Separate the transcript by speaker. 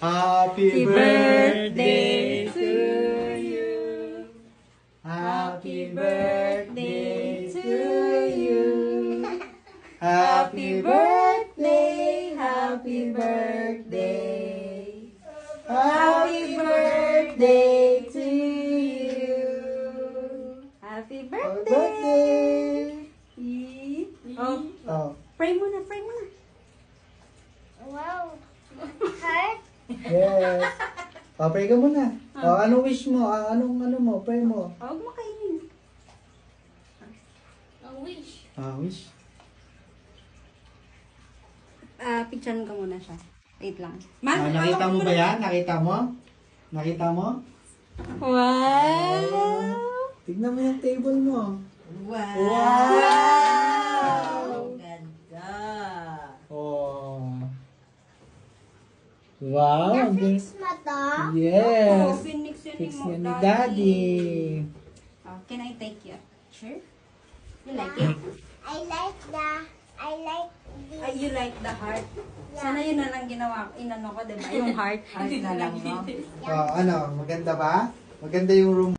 Speaker 1: Happy
Speaker 2: birthday
Speaker 1: to you. Happy birthday to you. Happy birthday, happy birthday. Happy birthday to you.
Speaker 2: Happy
Speaker 1: Happy
Speaker 2: birthday!
Speaker 1: birthday.
Speaker 2: Oh,
Speaker 1: Oh,
Speaker 2: pray muna, pray muna.
Speaker 3: Wow. Heart?
Speaker 1: yes. Oh, pray ka muna. Oh, anong wish mo? Anong ano mo? Pray mo.
Speaker 2: Huwag mo kainin.
Speaker 3: A wish.
Speaker 1: Wish.
Speaker 2: Picturean ko muna siya. Wait lang.
Speaker 1: Nakita mo ba yan? Nakita mo? Nakita mo?
Speaker 2: Wow!
Speaker 1: Tignan mo yung table mo.
Speaker 4: Wow!
Speaker 1: Wow!
Speaker 4: Ganda!
Speaker 1: Oh. Wow! ang ganda.
Speaker 3: Fix mo to?
Speaker 1: Yes!
Speaker 2: Oh, pinix yan
Speaker 1: Fix
Speaker 2: mo,
Speaker 1: yan ni Daddy.
Speaker 2: Can I take your picture? You like it?
Speaker 3: I like this.
Speaker 2: You like the heart? Sana yun na lang ginawa, inano ko, diba? Yung heart na lang, no?
Speaker 1: Oh, ano? Maganda ba? Maganda yung room.